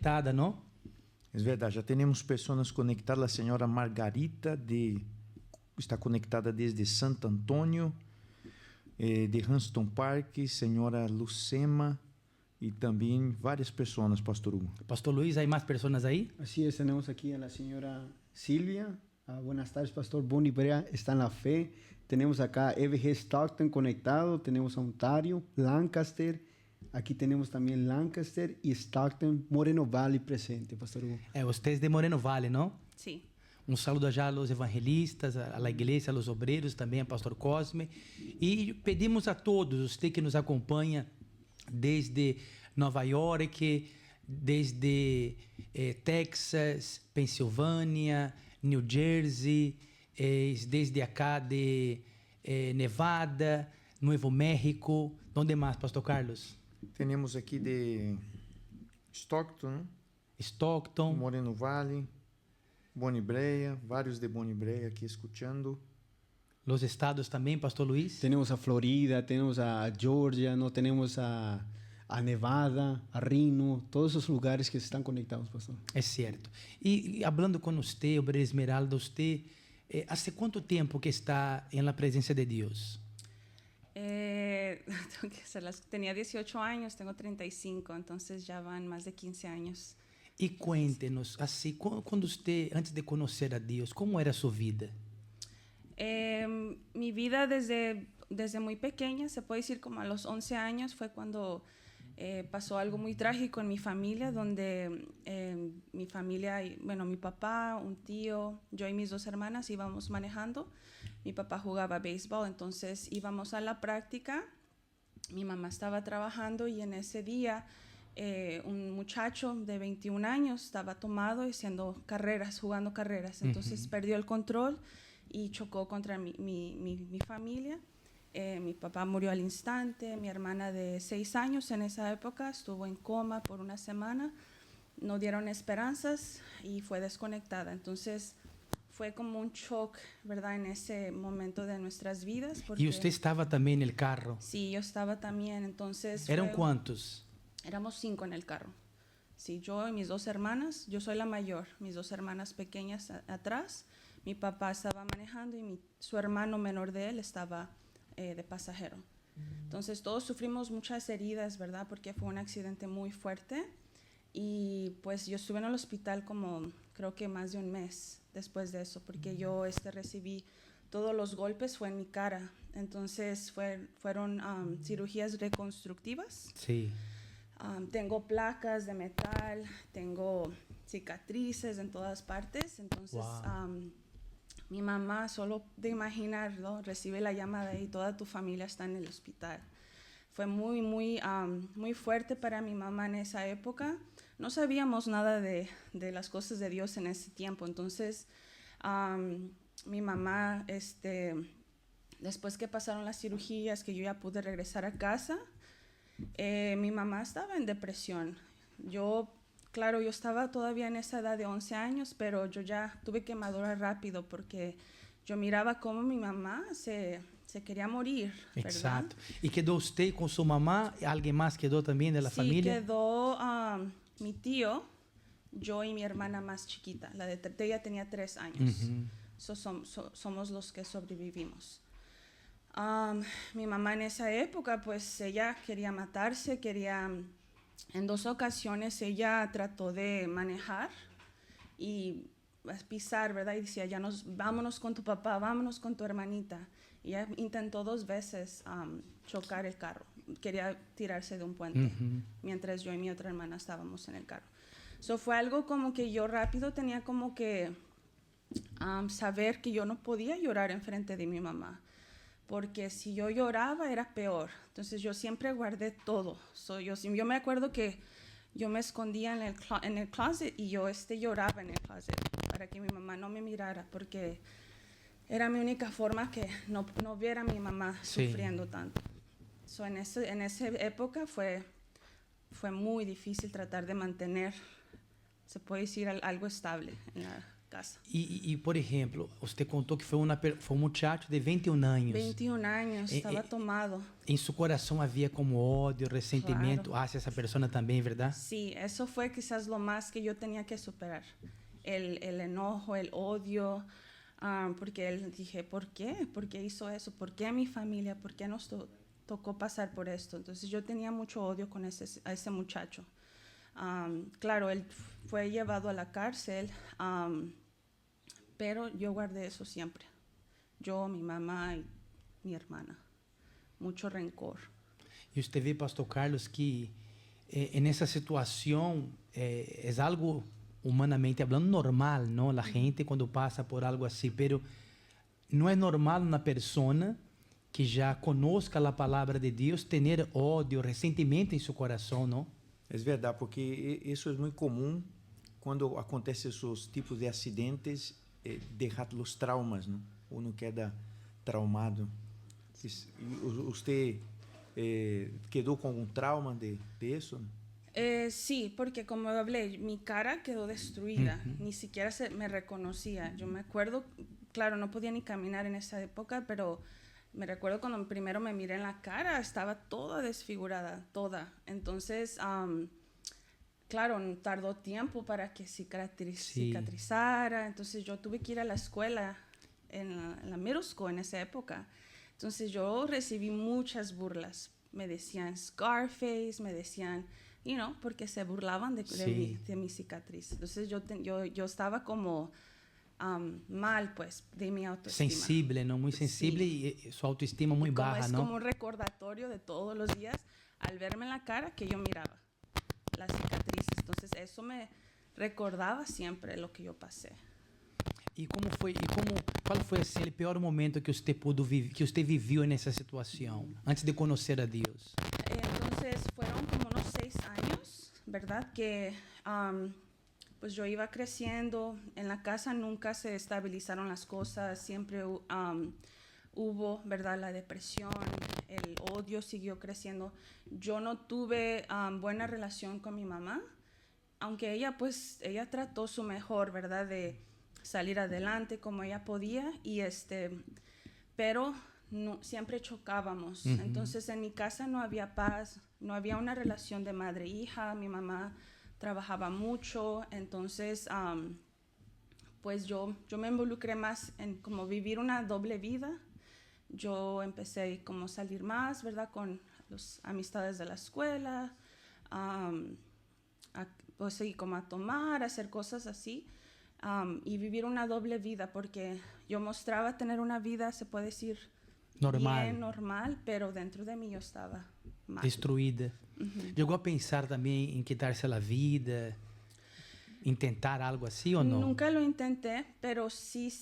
conectada, ¿no? Es verdade, já temos pessoas conectadas. A senhora Margarita está conectada desde Santo Antônio, de Hanston Park, senhora Lucema e também várias pessoas, Pastor Hugo. Pastor Luis, ¿hay más personas ahí? Así es, tenemos aquí a la señora Silvia. Buenas tardes, Pastor. Bonnie Brea está en la fe. Tenemos acá EVG Stockton conectado. Tenemos a Ontario, Lancaster. Aquí tenemos también Lancaster y Stockton, Moreno Valley presente, Pastor Hugo. Usted es de Moreno Valley, ¿no? Sí. Un saludo allá a los evangelistas, a la iglesia, a los obreros, también a Pastor Cosme. Y pedimos a todos, usted que nos acompaña desde Nova York, desde Texas, Pensilvânia, New Jersey, desde acá de Nevada, Nuevo México. ¿Dónde más, Pastor Carlos? Temos aqui de Stockton, Moreno Valley, Bonnie Brea, vários de Bonnie Brea aqui escutando. Los estados também, Pastor Luis. Tenemos a Florida, tenemos a Georgia, no tenemos a Nevada, a Reno, todos esos lugares que están conectados, Pastor. Es cierto. Y hablando con usted, Obrera Esmeralda, usted, ¿hace cuánto tiempo que está en la presencia de Dios? Tenía 18 años, tengo 35, entonces ya van más de 15 años. Y cuéntenos, así, cuando usted, antes de conocer a Dios, ¿cómo era su vida? Mi vida desde muy pequeña, se puede decir como a los 11 años, fue cuando pasó algo muy trágico en mi familia, donde mi familia, bueno, mi papá, un tío, yo y mis dos hermanas íbamos manejando. Mi papá jugaba béisbol, entonces íbamos a la práctica. Mi mamá estaba trabajando y en ese día un muchacho de 21 años estaba tomado y haciendo carreras, jugando carreras. Entonces perdió el control y chocó contra mi familia. Mi papá murió al instante. Mi hermana de 6 años en esa época estuvo en coma por una semana. No dieron esperanzas y fue desconectada. Entonces fue como un shock, ¿verdad? En ese momento de nuestras vidas. ¿Y usted estaba también en el carro? Sí, yo estaba también. Entonces ¿Eran cuántos? Éramos 5 en el carro. Sí, yo y mis dos hermanas. Yo soy la mayor. Mis dos hermanas pequeñas atrás. Mi papá estaba manejando y su hermano menor de él estaba de pasajero. Entonces todos sufrimos muchas heridas, ¿verdad? Porque fue un accidente muy fuerte. Y pues yo estuve en el hospital como creo que más de un mes después de eso, porque yo recibí todos los golpes, fue en mi cara. Entonces fueron cirugías reconstructivas. Sí. Tengo placas de metal, tengo cicatrices en todas partes. Entonces mi mamá, solo de imaginarlo, recibe la llamada y toda tu familia está en el hospital. Fue muy, muy, muy fuerte para mi mamá en esa época. No sabíamos nada de las cosas de Dios en ese tiempo. Entonces, mi mamá, después que pasaron las cirugías, que yo ya pude regresar a casa, mi mamá estaba en depresión. Claro, yo estaba todavía en esa edad de 11 años, pero yo ya tuve que madurar rápido porque yo miraba cómo mi mamá se quería morir, ¿verdad? Exacto. ¿Y quedó usted con su mamá? ¿Alguien más quedó también de la familia? Sí, quedó mi tío, yo y mi hermana más chiquita. Ella tenía 3 años. Somos los que sobrevivimos. Mi mamá en esa época, pues ella quería matarse, en 2 ocasiones ella trató de manejar y pisar, ¿verdad? Y decía, vámonos con tu papá, vámonos con tu hermanita. Y ella intentó 2 veces chocar el carro. Quería tirarse de un puente, mientras yo y mi otra hermana estábamos en el carro. Fue algo como que yo rápido tenía como que saber que yo no podía llorar enfrente de mi mamá, porque si yo lloraba era peor. Entonces yo siempre guardé todo. Yo me acuerdo que yo me escondía en el closet y yo lloraba en el closet para que mi mamá no me mirara, porque era mi única forma que no viera a mi mamá sufriendo tanto. En esa época fue muy difícil tratar de mantener, se puede decir, algo estable. casa. E, por exemplo, você contou que foi um muchacho de 21 anos. 21 años, estaba tomado. Em seu coração havia como ódio, ressentimento hacia essa pessoa também, verdade? Sí, eso fue quizás lo más que yo tenía que superar. El enojo, el odio, porque él dije, ¿por qué? ¿Por qué hizo eso? ¿Por qué a mi familia? ¿Por qué nos tocó pasar por esto? Entonces yo tenía mucho odio con a ese muchacho. Claro, él fue llevado a la cárcel, pero yo guardé eso siempre. Yo, mi mamá y mi hermana. Mucho rencor. E você vê, pastor Carlos, que nessa situação é algo humanamente hablando normal, ¿no? La gente cuando pasa por algo así, pero no es normal una persona que ya conozca la palabra de Dios tener odio, resentimiento en su corazón, ¿no? Es verdad, porque isso é muito comum quando acontecem esses tipos de acidentes, deixar os traumas, não? Uno queda traumado. Você quedou com algum trauma de isso? Sí, porque como hablé, mi cara quedó destruida, ni siquiera me reconocía. Yo me acuerdo, claro, no podía ni caminar en esa época, pero me recuerdo cuando primero me miré en la cara, estaba toda desfigurada, toda. Entonces, claro, tardó tiempo para que cicatrizara. Entonces yo tuve que ir a la escuela, en la middle school en esa época. Entonces yo recibí muchas burlas. Me decían Scarface, me decían... porque se burlaban de mi cicatriz. Entonces yo estaba como mal, pues, de mi autoestima. Sensible, ¿no? Muy sensible y su autoestima muy baja, Es ¿no? como un recordatorio de todos los días al verme en la cara que yo miraba las cicatrices. Entonces eso me recordaba siempre lo que yo pasé. E qual foi assim, o pior momento que você viveu nessa situação antes de conhecer a Deus? Entonces fueron como unos 6 años, ¿verdad? Que pues yo iba creciendo. En la casa nunca se estabilizaron las cosas. Siempre hubo, ¿verdad? La depresión, el odio siguió creciendo. Yo no tuve buena relación con mi mamá, aunque ella trató su mejor, ¿verdad? De salir adelante como ella podía, pero no, siempre chocábamos. Entonces en mi casa no había paz, no había una relación de madre-hija. Mi mamá trabajaba mucho, entonces pues yo me involucré más en como vivir una doble vida. Yo empecé como a salir más, ¿verdad? Con las amistades de la escuela, pues sí, como a tomar, a hacer cosas así. Y vivir una doble vida, porque yo mostraba tener una vida, se puede decir, bien normal, pero dentro de mí yo estaba mal. Destruída. ¿Llegó a pensar también en quitarse la vida, intentar algo así o no? Nunca lo intenté, pero sí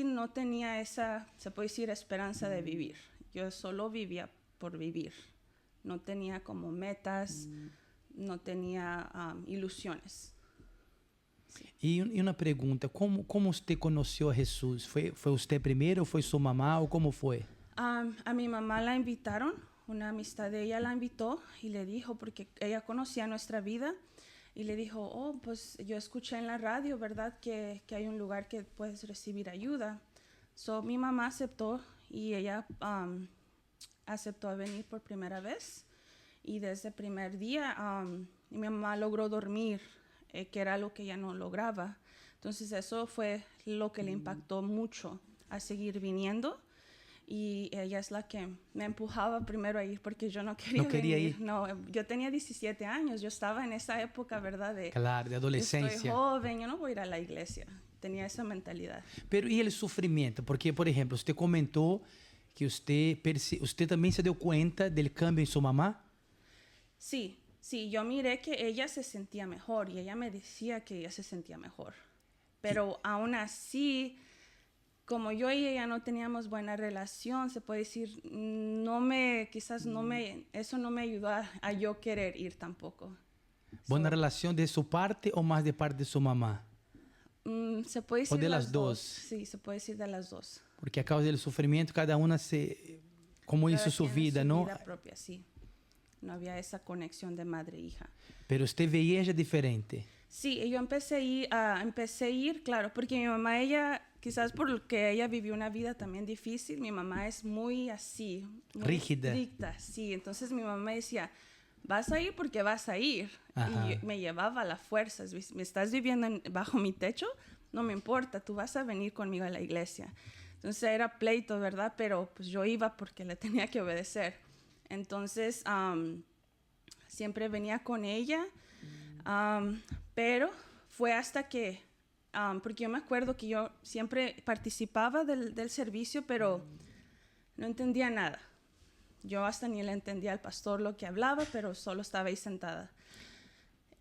no tenía esa, se puede decir, esperanza de vivir. Yo solo vivía por vivir. No tenía como metas, no tenía ilusiones. E uma pergunta, como você conheceu a Jesus? Foi você primeiro ou foi sua mamá ou como foi? A mi mamá la invitaron, una amistad de ella la invitó y le dijo, porque ella conocía nuestra vida, y le dijo, oh, pues yo escuché en la radio, ¿verdad? Que hay un lugar que puedes recibir ayuda. So mi mamá aceptó y ella aceptó venir por primera vez, y desde el primer día mi mamá logró dormir, que era lo que ella no lograba. Entonces eso fue lo que le impactó mucho a seguir viniendo, y ella es la que me empujaba primero a ir, porque yo no quería ir. No, yo tenía 17 años, yo estaba en esa época, ¿verdad? Claro, de adolescencia. Estoy joven, yo no voy a ir a la iglesia. Tenía esa mentalidad. Pero ¿y el sufrimiento? Porque, por ejemplo, usted comentó que usted también se dio cuenta del cambio en su mamá. Sí, yo miré que ella se sentía mejor y ella me decía que ella se sentía mejor. Pero aún así, como yo y ella no teníamos buena relación, se puede decir, eso no me ayudó a yo querer ir tampoco. ¿Buena relación de su parte o más de parte de su mamá? Se puede decir ¿O de las dos? Sí, se puede decir de las dos. Porque a causa del sufrimiento, cada una como hizo su vida, ¿no? Su vida propia, sí. No había esa conexión de madre e hija. Pero usted veía ella diferente. Sí, yo empecé a ir, claro, porque mi mamá, ella, quizás porque ella vivió una vida también difícil, mi mamá es muy así, muy rígida. estricta, sí. Entonces mi mamá me decía, vas a ir porque vas a ir. Ajá. Y me llevaba a la fuerza. Me estás viviendo bajo mi techo, no me importa, tú vas a venir conmigo a la iglesia. Entonces era pleito, ¿verdad? Pero pues yo iba porque le tenía que obedecer. Entonces siempre venía con ella, pero fue hasta que, porque yo me acuerdo que yo siempre participaba del servicio, pero no entendía nada. Yo hasta ni le entendía al pastor lo que hablaba, pero solo estaba ahí sentada.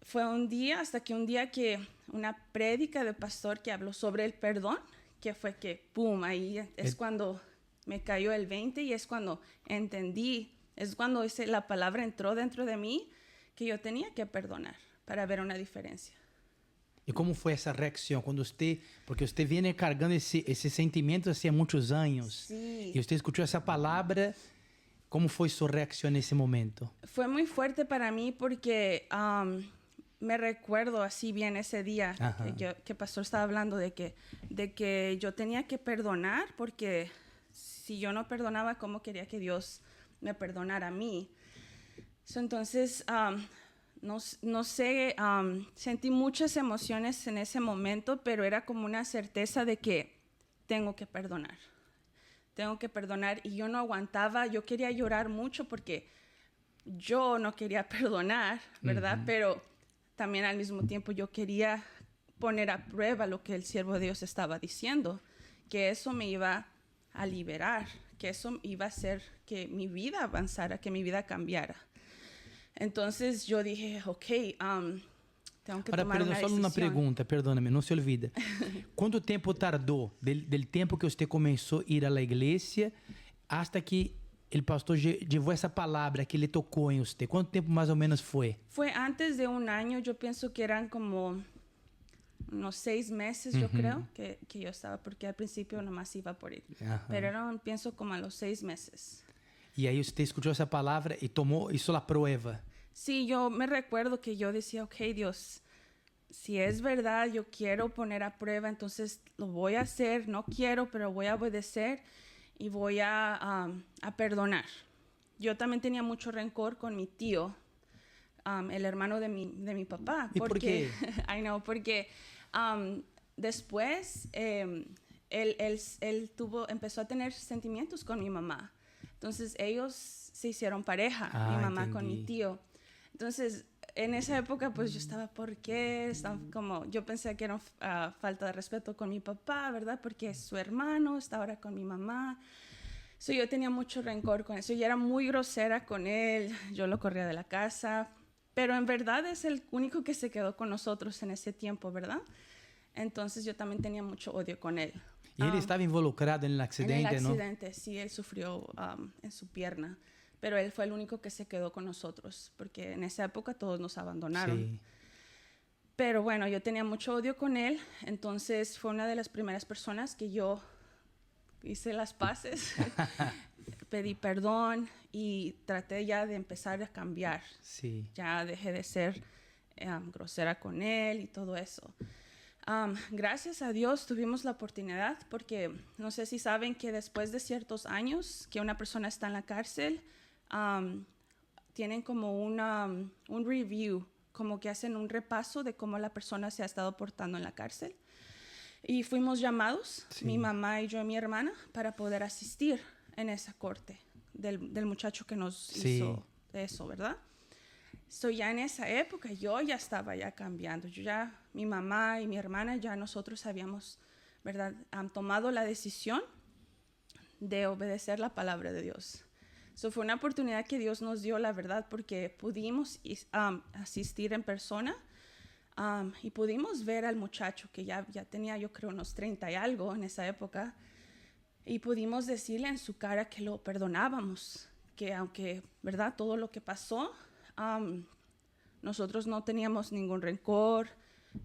Fue un día, hasta que un día que una prédica de pastor que habló sobre el perdón, que fue que, ¡pum!, ahí es cuando me cayó el 20 y es cuando entendí, es cuando la palabra entró dentro de mí, que yo tenía que perdonar para ver una diferencia. E como foi essa reação quando você, porque você viene carregando esse sentimento há muitos anos, Sí. e você escutou essa palavra, como foi sua reação nesse momento? Fue muy fuerte para mí porque me recuerdo así bien ese día que pastor estaba hablando de que yo tenía que perdonar, porque si yo no perdonaba, ¿cómo quería que Dios me perdonara a mí? Entonces, no sé, sentí muchas emociones en ese momento, pero era como una certeza de que tengo que perdonar. Tengo que perdonar, y yo no aguantaba, yo quería llorar mucho porque yo no quería perdonar, ¿verdad? Pero también al mismo tiempo yo quería poner a prueba lo que el siervo de Dios estaba diciendo, que eso me iba a liberar, que eso iba a hacer que mi vida avanzara, que mi vida cambiara. Entonces yo dije, ok, tengo que tomar una só decisión. uma pergunta, perdona-me, não se olvida. Quanto tempo tardou del tempo que você começou a ir à igreja hasta que o pastor llevou essa palavra que ele tocou em você? Quanto tempo mais ou menos foi? Fue antes de un año, yo pienso que eran como unos 6 meses, yo creo, que yo estaba, porque al principio nomás iba por ir. Pero pienso como a los 6 meses. E aí você escutou essa palavra e tomou isso a prueba. Sí, yo me recuerdo que yo decía, ok, Dios, si es verdad, yo quiero poner a prueba, entonces lo voy a hacer. No quiero, pero voy a obedecer y voy a perdonar. Yo también tenía mucho rencor con mi tío, el hermano de mi papá. ¿Y por qué? I know, porque después él empezó a tener sentimientos con mi mamá. Entonces ellos se hicieron pareja, mi mamá con mi tío. Entonces, en esa época, pues yo estaba, ¿por qué? Yo pensé que era falta de respeto con mi papá, ¿verdad? Porque es su hermano, está ahora con mi mamá. Yo tenía mucho rencor con eso. Yo era muy grosera con él, yo lo corría de la casa. Pero en verdad es el único que se quedó con nosotros en ese tiempo, ¿verdad? Entonces yo también tenía mucho odio con él. E ele estava involucrado no acidente, en el não? accidente, sí, él sufrió en su pierna. Pero él fue el único que se quedó con nosotros, porque en esa época todos nos abandonaron. Sí. Pero bueno, yo tenía mucho odio con él, entonces fue una de las primeras personas que yo hice las paces, pedí perdón y traté ya de empezar a cambiar. Sí. Ya dejé de ser grosera con él y todo eso. Gracias a Dios tuvimos la oportunidad, porque no sé si saben que después de ciertos años que una persona está en la cárcel, tienen como un review, como que hacen un repaso de cómo la persona se ha estado portando en la cárcel. Y fuimos llamados, sí, mi mamá y yo y mi hermana, para poder asistir en esa corte del muchacho que nos sí, hizo eso, ¿verdad? Ya en esa época yo ya estaba ya cambiando. Mi mamá y mi hermana, ya nosotros habíamos, ¿verdad?, tomado la decisión de obedecer la palabra de Dios. Fue una oportunidad que Dios nos dio, la verdad, porque pudimos asistir en persona y pudimos ver al muchacho que ya tenía, yo creo, unos 30 y algo en esa época, y pudimos decirle en su cara que lo perdonábamos, que aunque, ¿verdad?, todo lo que pasó, nosotros no teníamos ningún rencor,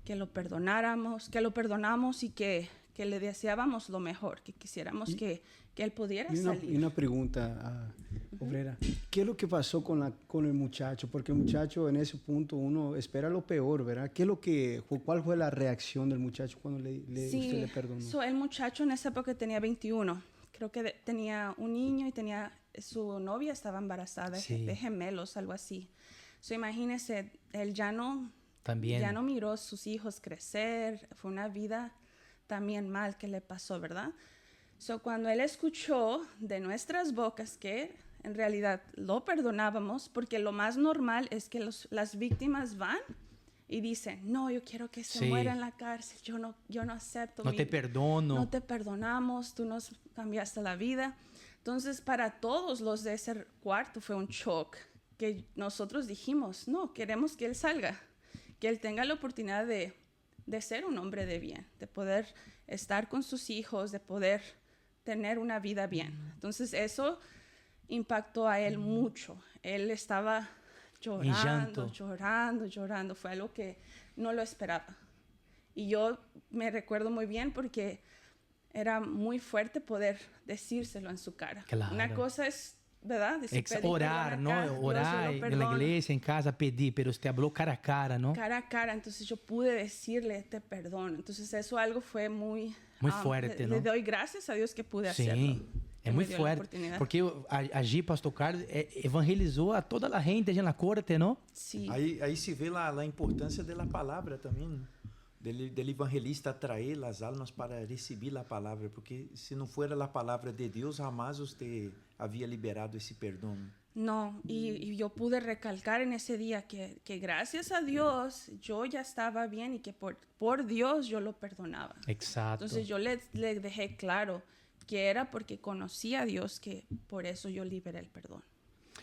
que lo perdonáramos, que lo perdonamos y que que le deseábamos lo mejor, que quisiéramos que él pudiera salir. Y una pregunta, obrera. ¿Qué es lo que pasó con el muchacho? Porque el muchacho en ese punto uno espera lo peor, ¿verdad? ¿Cuál fue la reacción del muchacho cuando usted le perdonó? El muchacho en esa época tenía 21. Creo que tenía un niño y su novia estaba embarazada, de gemelos, algo así. Imagínese, él ya no miró a sus hijos crecer. Fue una vida también mal que le pasó, ¿verdad? Cuando él escuchó de nuestras bocas que en realidad lo perdonábamos, porque lo más normal es que las víctimas van y dicen, no, yo quiero que se muera en la cárcel, yo no acepto. No te perdono. No te perdonamos, tú nos cambiaste la vida. Entonces, para todos los de ese cuarto fue un shock, que nosotros dijimos, no, queremos que él salga, que él tenga la oportunidad de ser un hombre de bien, de poder estar con sus hijos, de poder tener una vida bien. Entonces, eso impactó a él mucho. Él estaba llorando. Fue algo que no lo esperaba. Y yo me recuerdo muy bien porque era muy fuerte poder decírselo en su cara. Claro. Una cosa es, ¿verdad? Orar, ¿no? Orar en la iglesia, en casa, pedir, pero usted habló cara a cara, ¿no? Cara a cara. Entonces yo pude decirle, te perdono. Entonces eso algo fue muy fuerte, ¿no? Le doy gracias a Dios que pude hacerlo. É muito forte, porque allí Pastor Carlos evangelizou a toda a gente allí na corte, não? Sim. Aí se vê a importância da palavra também, del evangelista trazer as almas para receber a palavra, porque se não fosse a palavra de Deus, jamais você havia liberado esse perdão. No, y yo pude recalcar en ese día que gracias a Dios yo ya estaba bien y que por Dios yo lo perdonaba. Exacto. Entonces yo le dejé claro que era porque conocía a Dios, que por eso yo liberé el perdón.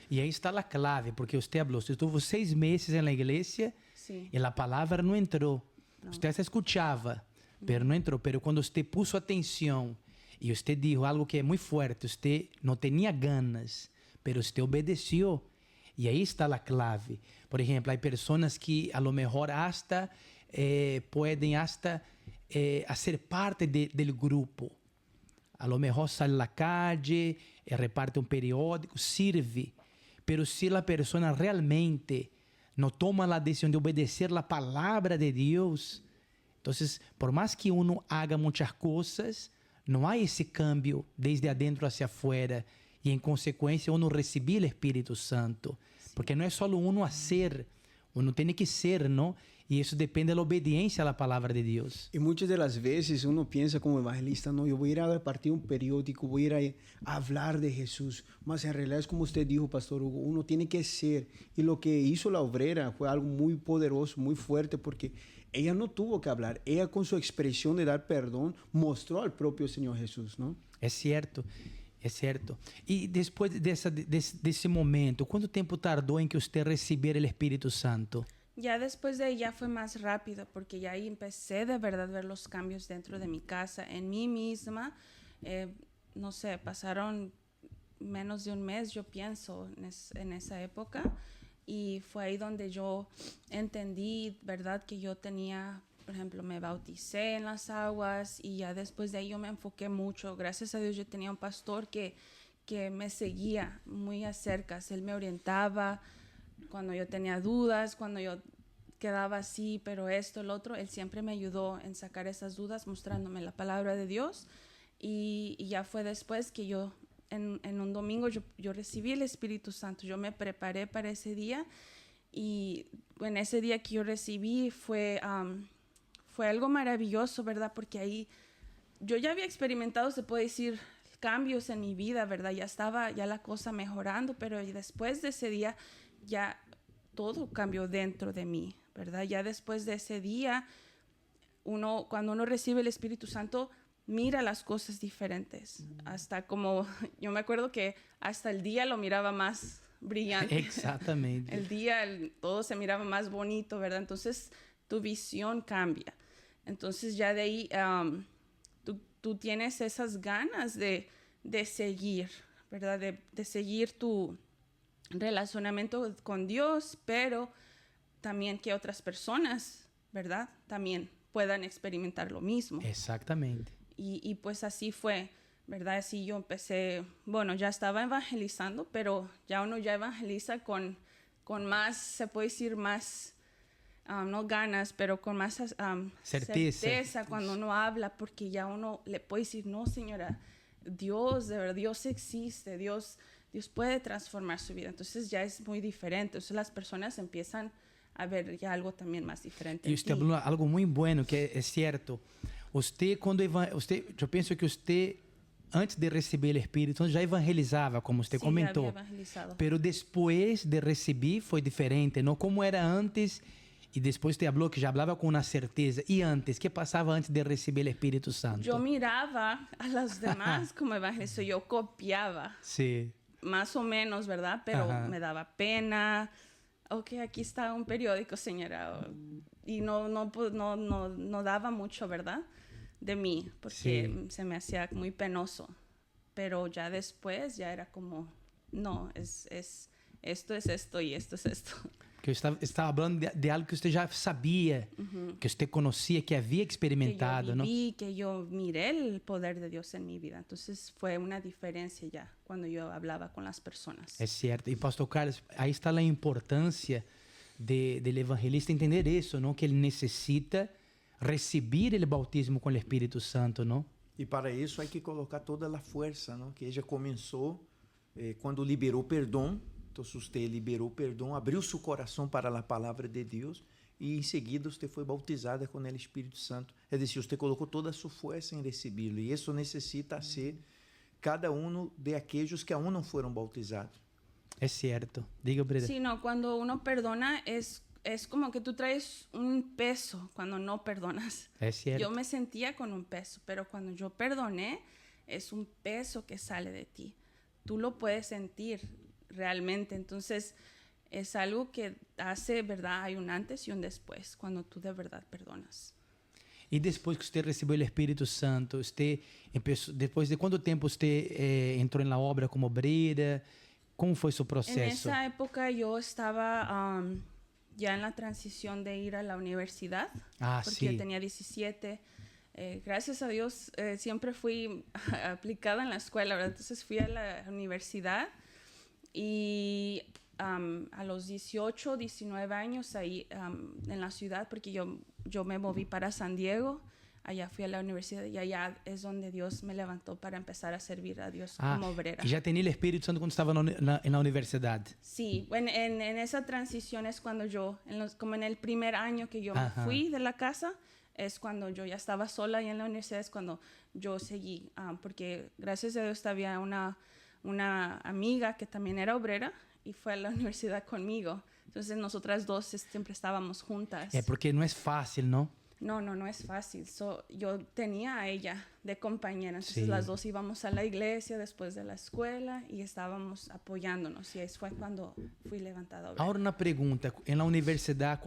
Y ahí está la clave, porque usted habló, usted estuvo 6 meses en la iglesia y la palabra no entró. No. Usted se escuchaba, pero no entró. Pero cuando usted puso atención y usted dijo algo que es muy fuerte, usted no tenía ganas, pero usted obedeció. Y ahí está la clave. Por ejemplo, hay personas que a lo mejor hasta pueden hasta hacer parte del grupo. A lo mejor sale a la calle, reparte un periódico, sirve. Pero si la persona realmente no toma la decisión de obedecer la palabra de Dios, entonces, por más que uno haga muchas cosas, no hay ese cambio desde adentro hacia afuera. Y en consecuencia uno recibir el Espíritu Santo. Porque no es solo uno hacer, uno tiene que ser, ¿no? Y eso depende de la obediencia a la palabra de Dios. Y muchas de las veces uno piensa como evangelista, no, yo voy a ir a repartir un periódico, voy a ir a hablar de Jesús. Mas en realidad es como usted dijo, Pastor Hugo, uno tiene que ser. Y lo que hizo la obrera fue algo muy poderoso, muy fuerte, porque ella no tuvo que hablar. Ella con su expresión de dar perdón mostró al propio Señor Jesús, ¿no? Es cierto. É certo. E depois desse momento, quanto tempo tardou em que você receber o Espírito Santo? Ya después de ahí ya fue más rápido, porque ya ahí empecé de verdad a ver los cambios dentro de mi casa, en mí misma. No sé, pasaron menos de un mes, yo pienso, en esa época. Y fue ahí donde yo entendí, ¿verdad?, que yo tenía... Por ejemplo, me bauticé en las aguas y ya después de ahí yo me enfoqué mucho. Gracias a Dios yo tenía un pastor que me seguía muy acerca. Él me orientaba cuando yo tenía dudas, cuando yo quedaba así, pero esto, el otro. Él siempre me ayudó en sacar esas dudas, mostrándome la palabra de Dios. Y ya fue después que yo, en un domingo, yo recibí el Espíritu Santo. Yo me preparé para ese día y en ese día que yo recibí fue algo maravilloso, ¿verdad? Porque ahí yo ya había experimentado, se puede decir, cambios en mi vida, ¿verdad? Ya estaba la cosa mejorando, pero después de ese día ya todo cambió dentro de mí, ¿verdad? Ya después de ese día, cuando uno recibe el Espíritu Santo, mira las cosas diferentes. Hasta como, yo me acuerdo que hasta el día lo miraba más brillante. Exactamente. El día, todo se miraba más bonito, ¿verdad? Entonces, tu visión cambia. Entonces ya de ahí tú tienes esas ganas de seguir, ¿verdad? De seguir tu relacionamiento con Dios, pero también que otras personas, ¿verdad?, también puedan experimentar lo mismo. Exactamente. Y pues así fue, ¿verdad? Así yo empecé, bueno, ya estaba evangelizando, pero ya uno ya evangeliza con más, se puede decir más, no ganas, pero con más certeza cuando uno habla, porque ya uno le puede decir, no, señora, Dios, de verdad, Dios existe, Dios puede transformar su vida. Entonces ya es muy diferente. Entonces las personas empiezan a ver ya algo también más diferente. Y usted habló algo muy bueno, que es cierto. Usted, yo pienso que usted, antes de recibir el Espíritu, ya evangelizaba, como usted comentou. Já havia evangelizado. Pero después de recibir fue diferente, ¿no? Como era antes y después te habló que ya hablaba con una certeza. ¿Y antes? ¿Qué pasaba antes de recibir el Espíritu Santo? Yo miraba a los demás como evangelizó, yo copiaba. Sí. Más o menos, ¿verdad? Pero Ajá. me daba pena. Ok, aquí está un periódico, señora. Y no daba mucho, ¿verdad? De mí, porque Sí. se me hacía muy penoso. Pero ya después ya era como, no, esto es esto y esto es esto. Que eu estava falando de algo que você já sabia, que você conhecia, que havia experimentado, Que yo não? viví, que yo miré el poder de Dios en mi vida. Entonces fue una diferencia ya cuando yo hablaba con las personas. É certo. E pastor Carlos, aí está a importância del evangelista entender isso, não? Que ele necessita receber o bautismo com o Espírito Santo, não? E para isso hay que colocar toda a força, não? Que ella começou quando liberou perdão. Então, você liberou perdão, abriu seu coração para a palavra de Deus e em seguida você foi bautizada com o Espírito Santo. É decir, você colocou toda a sua força em recebê-lo. E isso necessita ser cada um de aqueles que aún não foram bautizados. É certo. Diga, Breda. Sí, no, cuando uno perdona es como que tú traes un peso cuando no perdonas. É certo. Yo me sentía con un peso, pero cuando yo perdoné, es un peso que sale de ti. Tú lo puedes sentir realmente. Entonces, es algo que hace, ¿verdad? Hay un antes y un después cuando tú de verdad perdonas. E depois que você recebeu o Espírito Santo, você depois de quanto tempo você entrou na obra como obreira? Como foi seu En processo? esa época yo estaba ya en la transición de ir a la universidad, Ah, porque sí. yo tenía 17. Gracias a Dios siempre fui aplicada en la escuela, ¿verdad? Entonces fui a la universidad y a los 18, 19 años ahí en la ciudad, porque yo me moví para San Diego, allá fui a la universidad y allá es donde Dios me levantó para empezar a servir a Dios como obrera. E já tinha o Espírito Santo quando estava na universidade? Sí, en esa transición es cuando yo, como en el primer año que yo me Ajá. fui de la casa, es cuando yo ya estaba sola y en la universidad es cuando yo seguí, porque gracias a Dios había una amiga que también era obrera y fue a la universidad conmigo. Entonces nosotras dos siempre estábamos juntas. É porque não é fácil, não? No es fácil. Yo tenía a ella de compañera, entonces Sí. las dos íbamos a la iglesia después de la escuela y estábamos apoyándonos y ahí fue cuando fui levantada. obrera. Agora, uma pergunta. Na universidade,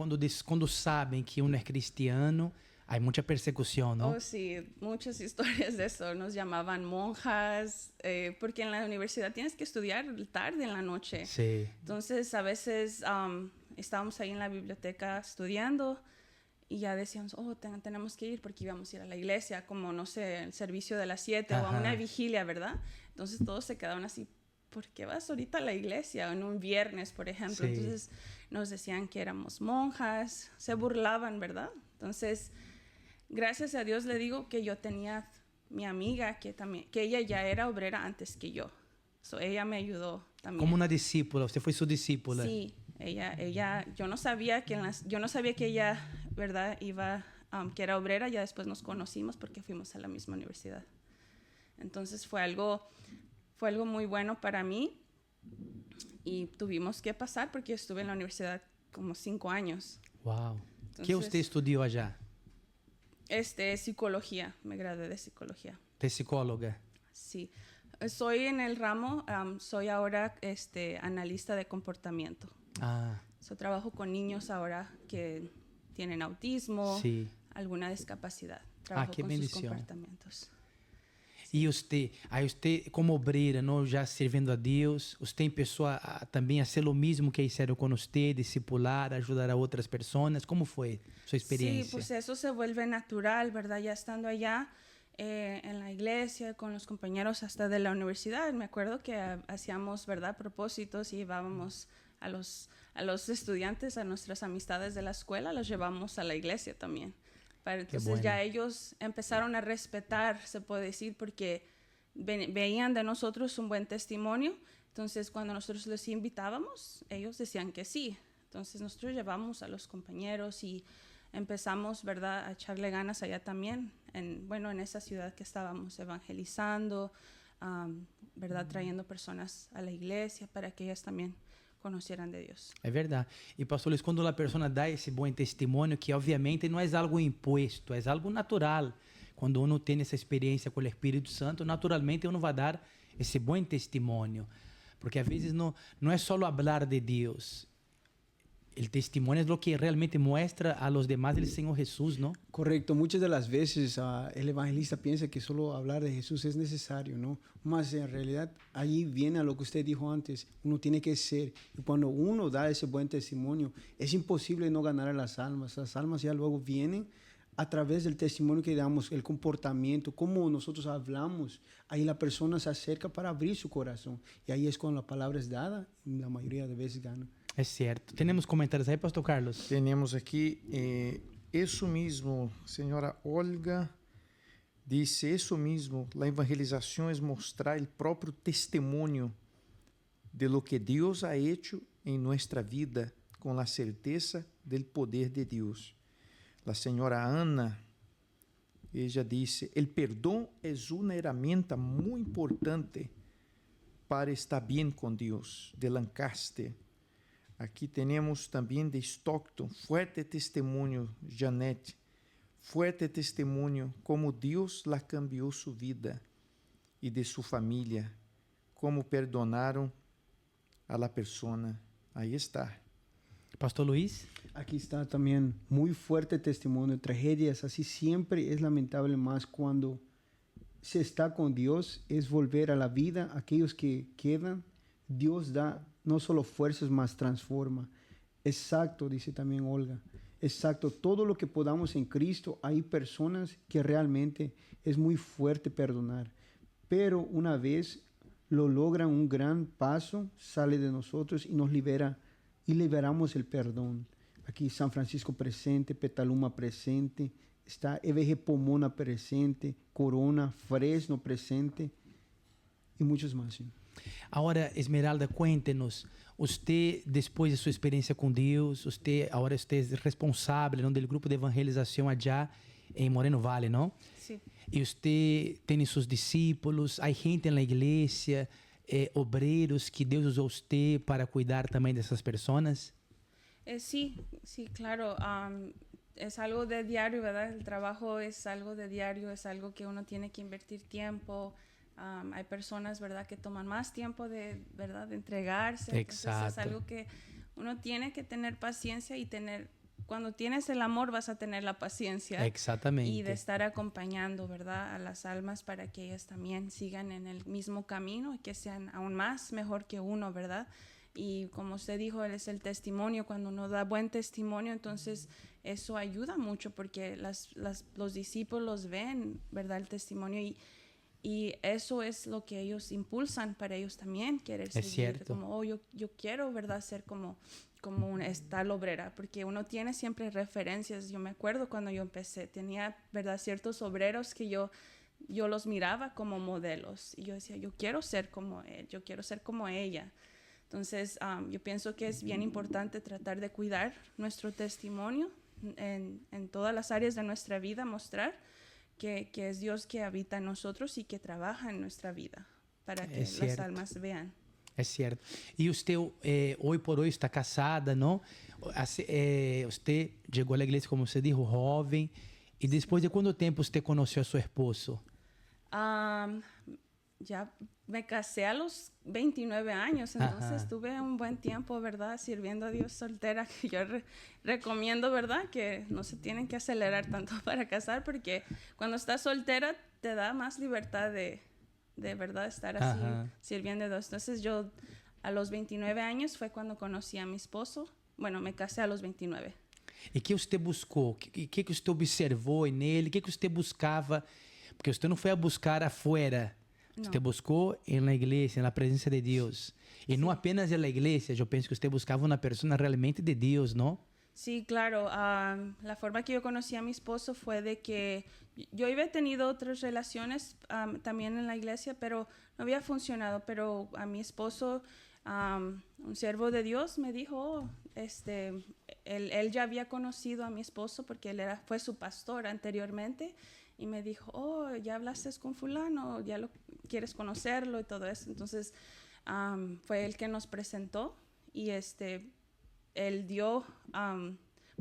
quando sabem que um é cristiano, há muita persecução, não? Oh, sí, muchas historias de eso. Nos llamaban monjas, porque en la universidad tienes que estudiar tarde en la noche. Sim. Entonces, a veces estábamos ahí en la biblioteca estudiando y ya decíamos, tenemos que ir porque íbamos a ir a la iglesia, como, no sé, el servicio de las 7 o a Ajá. una vigilia, ¿verdad? Entonces todos se quedaban así, ¿por qué vas ahorita a la iglesia? O en un viernes, por ejemplo. Sí. Entonces nos decían que éramos monjas, se burlaban, ¿verdad? Entonces, gracias a Dios le digo que yo tenía mi amiga que ella ya era obrera antes que yo. So, ella me ayudó también. Como uma discípula, você foi sua discípula. Sí, ella, yo no sabía que ella, ¿verdad? Iba, que era obrera, ya después nos conocimos porque fuimos a la misma universidad. Entonces fue algo muy bueno para mí y tuvimos que pasar porque yo estuve en la universidad como 5 años. Uau. O que Entonces, você estudou allá? Psicología, me gradué de psicología. Psicóloga. Sí, soy en el ramo, soy ahora analista de comportamiento. Ah, Trabajo con niños ahora que tienen autismo, sim. alguna discapacidad. Trabajo qué con sus bendición. comportamientos. E você, como obreira, não, já servindo a Deus, você começou também a ser o mesmo que fizeram com você, discipular, ajudar a outras pessoas? Como foi sua experiência? Sí, pues eso se vuelve natural, ¿verdad? Ya estando allá, en la iglesia, con los compañeros hasta de la universidad. Me acuerdo que hacíamos, ¿verdad?, propósitos y llevábamos a los estudiantes, a nuestras amistades de la escuela, los llevamos a la iglesia también. Entonces bueno. ya ellos empezaron a respetar, se puede decir, porque veían de nosotros un buen testimonio. Entonces cuando nosotros les invitábamos, ellos decían que sí. Entonces nosotros llevamos a los compañeros y empezamos, ¿verdad?, a echarle ganas allá también, en esa ciudad que estábamos evangelizando, ¿verdad?, trayendo personas a la iglesia para que ellas también conocieran de Dios. É verdade. E, pastor Luiz, quando a pessoa dá esse bom testemunho, que obviamente não é algo imposto, é algo natural. Quando uno tem essa experiência com o Espírito Santo, naturalmente uno vai dar esse bom testemunho. Porque às vezes não é só falar de Deus. El testimonio es lo que realmente muestra a los demás el Señor Jesús, ¿no? Correcto. Muchas de las veces el evangelista piensa que solo hablar de Jesús es necesario, ¿no? Más en realidad, ahí viene a lo que usted dijo antes. Uno tiene que ser. Y cuando uno da ese buen testimonio, es imposible no ganar a las almas. Las almas ya luego vienen a través del testimonio que damos, el comportamiento, cómo nosotros hablamos. Ahí la persona se acerca para abrir su corazón. Y ahí es cuando la palabra es dada y la mayoría de veces gana. É certo. Temos comentários aí, pastor Carlos? Temos aqui, isso mesmo, senhora Olga disse, isso mesmo, a evangelização é mostrar o próprio testemunho de lo que Deus ha hecho em nossa vida, com a certeza do poder de Deus. A senhora Ana, ella disse, el perdão é uma herramienta muito importante para estar bem com Deus, de Lancaster. Aqui temos também de Stockton, fuerte testemunho, Janete, fuerte testemunho, como Deus la cambiou sua vida e de sua família, como perdonaram a la persona. Aí está. Pastor Luis? Aquí está también muy fuerte testimonio. Tragedias así siempre es lamentable, más cuando se está con Dios, es volver a la vida. Aquellos que quedan, Dios da no solo fuerzas, más transforma. Exacto, dice también Olga. Exacto, todo lo que podamos en Cristo, hay personas que realmente es muy fuerte perdonar. Pero una vez lo logran, un gran paso sale de nosotros y nos libera y liberamos el perdón. Aquí San Francisco presente, Petaluma presente, está EVG Pomona presente, Corona, Fresno presente y muchos más. ¿Sí? Agora, Esmeralda, cuéntenos, você, depois de sua experiência com Deus, agora você é responsável, não, do grupo de evangelização allá em Moreno Valley, não? Sim. E você tem seus discípulos, há gente na igreja, obreiros que Deus usou você para cuidar também dessas pessoas? Sí, claro. Es algo de diario, ¿verdad? El trabajo es algo de diario, es algo que uno tiene que invertir tiempo. Hay personas, ¿verdad?, que toman más tiempo de, ¿verdad?, de entregarse. Exacto. Entonces es algo que uno tiene que tener paciencia y cuando tienes el amor vas a tener la paciencia. Exactamente. Y de estar acompañando, ¿verdad?, a las almas para que ellas también sigan en el mismo camino y que sean aún más mejor que uno, ¿verdad? Y como usted dijo, es el testimonio. Cuando uno da buen testimonio, entonces eso ayuda mucho porque los discípulos ven, ¿verdad?, el testimonio y eso es lo que ellos impulsan para ellos también querer seguir. Es cierto. Como, yo quiero, ¿verdad?, ser como tal obrera, porque uno tiene siempre referencias. Yo me acuerdo cuando yo empecé, tenía, ¿verdad?, ciertos obreros que yo los miraba como modelos y yo decía, yo quiero ser como él, yo quiero ser como ella. Entonces, yo pienso que es bien importante tratar de cuidar nuestro testimonio en todas las áreas de nuestra vida, mostrar que es Dios que habita en nosotros y que trabaja en nuestra vida para que las almas vean. É certo. E você, hoje por hoje, está casada, não? Você chegou à igreja, como você disse, jovem. E depois de quanto tempo você conheceu a seu esposo? Ya me casé a los 29 años, entonces tuve un buen tiempo, ¿verdad?, sirviendo a Dios soltera, que yo recomiendo, ¿verdad?, que no se tienen que acelerar tanto para casar, porque cuando estás soltera te da más libertad de verdad estar así sirviendo a Dios. Entonces yo a los 29 años fue cuando conocí a mi esposo. Bueno, me casé a los 29. E que você buscou? O que você observou nele? O que você buscava? Porque usted não foi a buscar afuera. No. Usted buscou na igreja, na presença de Deus. E não apenas na igreja, eu penso que você buscava uma pessoa realmente de Deus, não? Sí, claro. La forma que yo conocí a mi esposo fue de que yo había tenido otras relaciones también en la iglesia, pero no había funcionado. Pero a mi esposo, un siervo de Dios, me dijo, él ya había conocido a mi esposo porque fue su pastor anteriormente. Y me dijo, oh, ya hablaste con fulano, ya lo quieres conocerlo y todo eso. Entonces, fue él que nos presentó y él dio,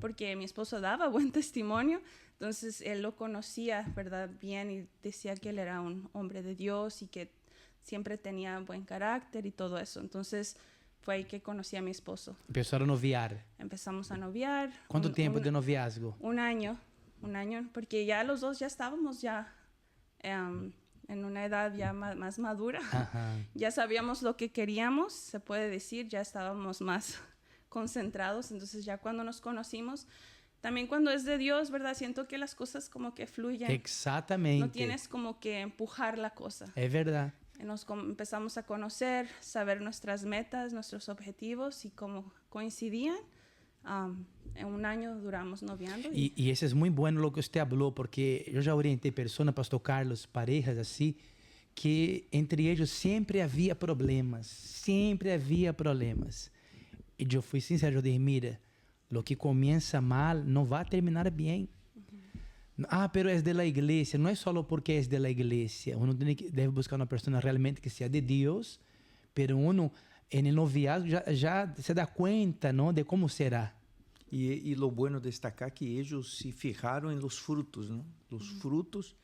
porque mi esposo daba buen testimonio, entonces él lo conocía, ¿verdad? Bien, y decía que él era un hombre de Dios y que siempre tenía buen carácter y todo eso. Entonces fue ahí que conocí a mi esposo. Empezaram a noviar. Empezamos a noviar. Quanto tempo de noviazgo? Un año, porque ya los dos ya estábamos en una edad ya más madura. Ajá. Ya sabíamos lo que queríamos, se puede decir, ya estábamos más concentrados. Entonces ya cuando nos conocimos, también cuando es de Dios, ¿verdad? Siento que las cosas como que fluyen. Exatamente. No tienes como que empujar la cosa. É verdade. Nos empezamos a conocer, saber nuestras metas, nuestros objetivos y como coincidían. En un año duramos noviando. E isso é muito bom lo que você falou, porque eu já orientei pessoas, pastor Carlos, parejas assim, que entre eles sempre havia problemas. E eu fui sincero, eu disse, mira, lo que começa mal não vai terminar bem. Pero es de la iglesia. No es solo porque es de la iglesia. Uno debe buscar una persona realmente que sea de Dios, pero uno en el noviazgo ya se da cuenta, ¿no? De cómo será. E lo bueno destacar que ellos se fijaram en los frutos, ¿no? Los frutos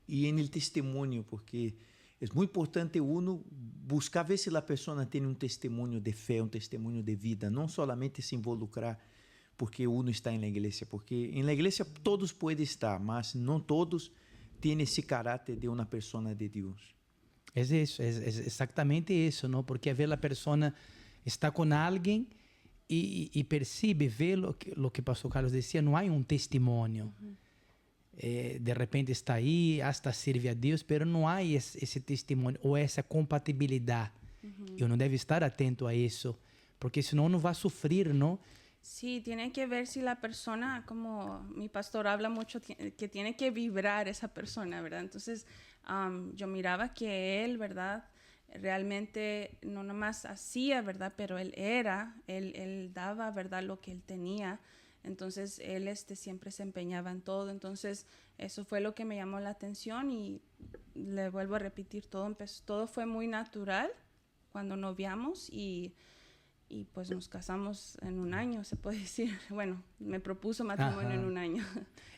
y en el testimonio, porque es muy importante uno buscar ver si la persona tiene un testimonio de fe, un testimonio de vida, no solamente se involucrar porque uno está en la iglesia, porque en la iglesia todos pueden estar, mas no todos tienen ese carácter de una persona de Dios. Es eso, es exactamente eso, ¿no? Porque a ver la persona está con alguien y percibe, ve lo que Pastor Carlos decía, no hay un testimonio. De repente está ahí, hasta sirve a Dios, pero no hay ese testimonio o esa compatibilidad. Y uno debe estar atento a eso, porque senão uno va a sufrir, ¿no? Sí, tiene que ver si la persona, como mi pastor habla mucho, que tiene que vibrar esa persona, ¿verdad? Entonces, yo miraba que él, ¿verdad? Realmente no nomás hacía, ¿verdad? Pero él daba, ¿verdad? Lo que él tenía. Entonces, él siempre se empeñaba en todo. Entonces, eso fue lo que me llamó la atención y le vuelvo a repetir, todo fue muy natural cuando noviamos y pues nos casamos en un año, se puede decir. Bueno, me propuso matrimonio en un año.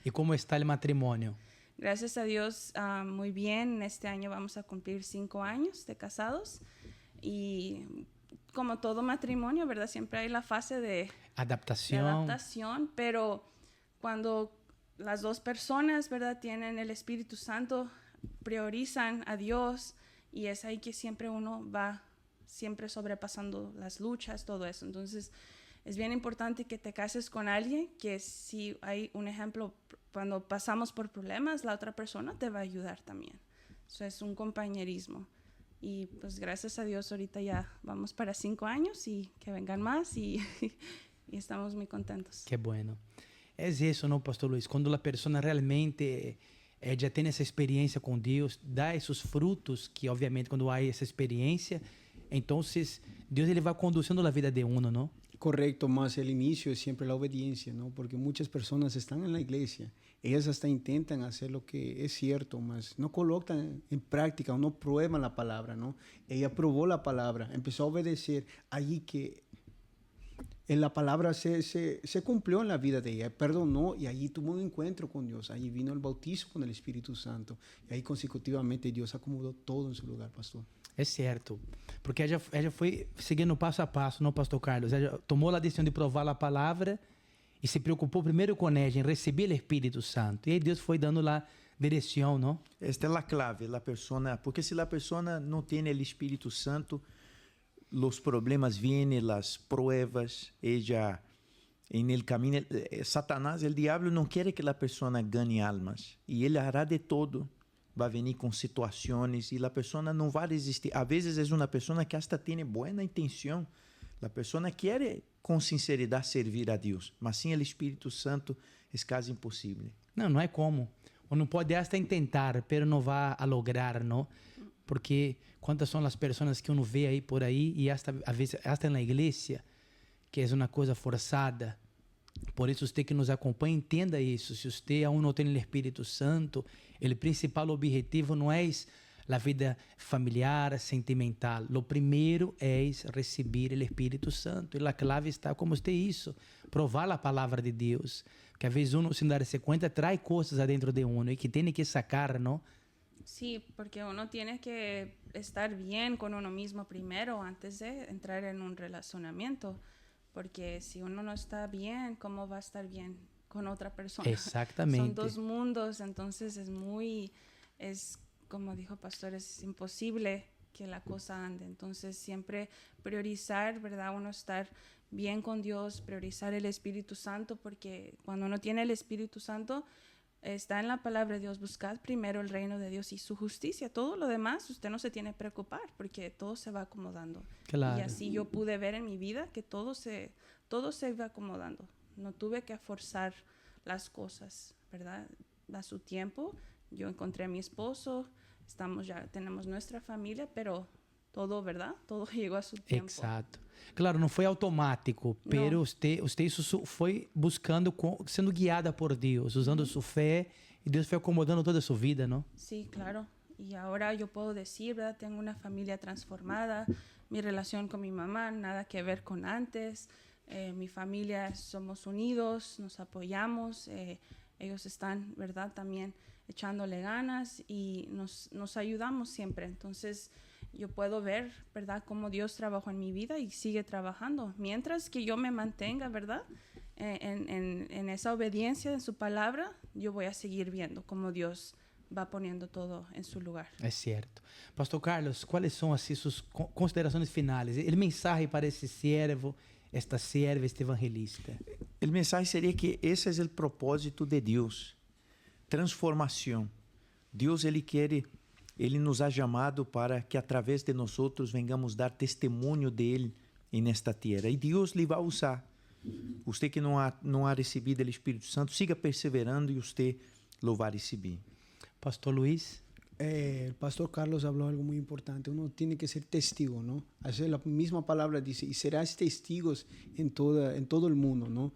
¿Y cómo está el matrimonio? Gracias a Dios, muy bien. Este año vamos a cumplir 5 años de casados. Y como todo matrimonio, ¿verdad? Siempre hay la fase de adaptación, pero cuando las dos personas, ¿verdad? Tienen el Espíritu Santo, priorizan a Dios y es ahí que siempre uno va siempre sobrepasando las luchas, todo eso. Entonces, es bien importante que te cases con alguien que si hay un ejemplo, cuando pasamos por problemas, la otra persona te va a ayudar también. Eso es un compañerismo. Y pues gracias a Dios ahorita ya vamos para 5 años y que vengan más y estamos muy contentos. Qué bueno. Es eso, ¿no, Pastor Luis? Cuando la persona realmente ya tiene esa experiencia con Dios, da esos frutos que obviamente cuando hay esa experiencia, entonces Dios ele va conduciendo la vida de uno, ¿no? Correcto, más el inicio es siempre la obediencia, ¿no? Porque muchas personas están en la iglesia, ellas hasta intentan hacer lo que es cierto, mas no colocan en práctica o no prueban la palabra, ¿no? Ella probó la palabra, empezó a obedecer, allí que en la palabra se cumplió en la vida de ella, perdonó y allí tuvo un encuentro con Dios, allí vino el bautizo con el Espíritu Santo y ahí consecutivamente Dios acomodó todo en su lugar, pastor. É certo, porque ela foi seguindo passo a passo, não, Pastor Carlos? Ela tomou a decisão de provar a palavra e se preocupou primeiro com ela, em receber o Espírito Santo. E aí Deus foi dando lá direção, não? Esta é a clave, la persona, porque se a pessoa não tem o Espírito Santo, os problemas vêm, as pruebas, ella en el camino, Satanás, el diablo, não quer que a pessoa ganhe almas e ele hará de todo vai venir com situações e a pessoa não vai resistir. Às vezes é uma pessoa que hasta tem boa intenção. A pessoa quer com sinceridade servir a Deus, mas sem o Espírito Santo é quase impossível. Não é como. Uno pode hasta intentar, pero não vai a lograr, não? Porque quantas são as pessoas que uno vê aí por aí e hasta a vezes hasta na igreja, que é uma coisa forçada. Por isso, você que nos acompanha, entenda isso. Se você aún não tem o Espírito Santo, o principal objetivo não é a vida familiar, sentimental. O primeiro é receber o Espírito Santo. E a clave está, como você isso, provar a palavra de Deus. Que às vezes uno, sem dar-se conta, traz coisas adentro de uno e que tem que sacar, não? Sí, porque uno tiene que estar bien con uno mismo primero antes de entrar en un relacionamiento. Porque si uno no está bien, ¿cómo va a estar bien con otra persona? Exactamente. Son dos mundos, entonces es como dijo Pastor, es imposible que la cosa ande. Entonces siempre priorizar, ¿verdad? Uno estar bien con Dios, priorizar el Espíritu Santo, porque cuando uno tiene el Espíritu Santo, está en la palabra de Dios, buscad primero el reino de Dios y su justicia. Todo lo demás usted no se tiene que preocupar porque todo se va acomodando. Claro. Y así yo pude ver en mi vida que todo se iba acomodando. No tuve que forzar las cosas, ¿verdad? A su tiempo. Yo encontré a mi esposo, tenemos nuestra familia, pero todo, ¿verdad? Todo llegó a su tiempo. Exato. Claro, não foi automático, pero você isso foi buscando, sendo guiada por Deus, usando sua fé, e Deus foi acomodando toda a sua vida, não? Sí, claro. Y ahora yo puedo decir, ¿verdad? Tengo una familia transformada, mi relación con mi mamá, nada que ver con antes, mi familia somos unidos, nos apoyamos, ellos están, ¿verdad? También echándole ganas y nos ayudamos siempre. Entonces, yo puedo ver, ¿verdad?, cómo Dios trabajó en mi vida y sigue trabajando. Mientras que yo me mantenga, ¿verdad?, en esa obediencia de su palabra, yo voy a seguir viendo cómo Dios va poniendo todo en su lugar. É certo. Pastor Carlos, quais são assim suas considerações finais? O mensagem para esse servo, esta serva, este evangelista? O mensagem seria que esse é o propósito de Deus. Transformação. Deus, Ele nos ha chamado para que através de nós venhamos dar testemunho dele nesta terra. E Deus lhe vai usar. Você que não ha recebido o Espírito Santo, siga perseverando e você lo vai receber. Pastor Luis. El pastor Carlos habló algo muy importante. Uno tiene que ser testigo, ¿no? Así la misma palabra dice, y serás testigos en todo el mundo, ¿no?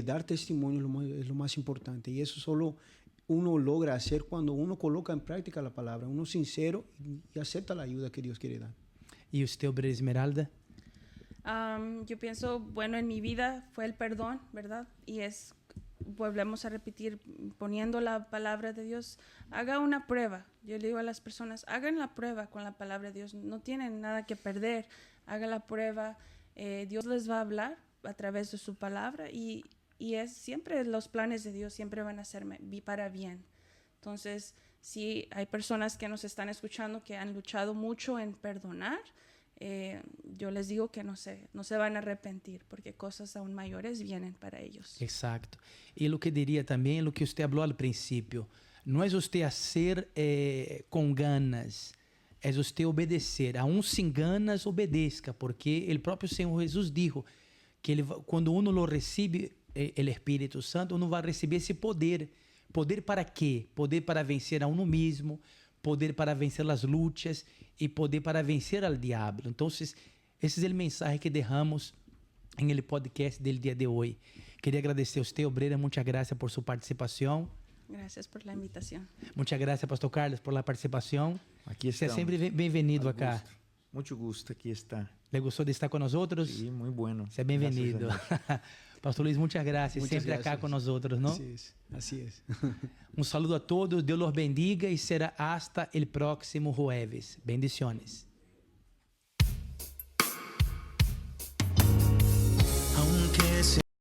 Dar testimonio es lo más importante. Y eso solo uno logra hacer cuando uno coloca en práctica la palabra, uno sincero y acepta la ayuda que Dios quiere dar. ¿Y usted, Obreira Esmeralda? Yo pienso, bueno, en mi vida fue el perdón, ¿verdad? Y volvemos a repetir, poniendo la palabra de Dios, haga una prueba. Yo le digo a las personas, hagan la prueba con la palabra de Dios, no tienen nada que perder, hagan la prueba, Dios les va a hablar a través de su palabra y es siempre los planes de Dios siempre van a ser para bien. Entonces, si hay personas que nos están escuchando que han luchado mucho en perdonar, yo les digo que no se van a arrepentir porque cosas aún mayores vienen para ellos. Exacto. Y lo que diría también, lo que usted habló al principio, no es usted hacer con ganas, es usted obedecer. Aún sin ganas, obedezca, porque el propio Señor Jesús dijo que cuando uno lo recibe, el Espíritu Santo, uno va a recibir ese poder. ¿Poder para qué? Poder para vencer a uno mismo, poder para vencer las luchas y poder para vencer al diablo. Entonces, ese es el mensaje que dejamos en el podcast del día de hoy. Quería agradecer a usted, Obreira, muchas gracias por su participación. Gracias por la invitación. Muchas gracias, Pastor Carlos, por la participación. Aquí Sea estamos. siempre bienvenido acá. Mucho gusto aquí está. ¿Le gustó de estar con nosotros? Sí, muy bueno. Sea bienvenido. Pastor Luis, muchas gracias. Muchas siempre gracias. acá con nosotros, ¿no? Así es. Un saludo a todos, Dios los bendiga y será hasta el próximo jueves. Bendiciones.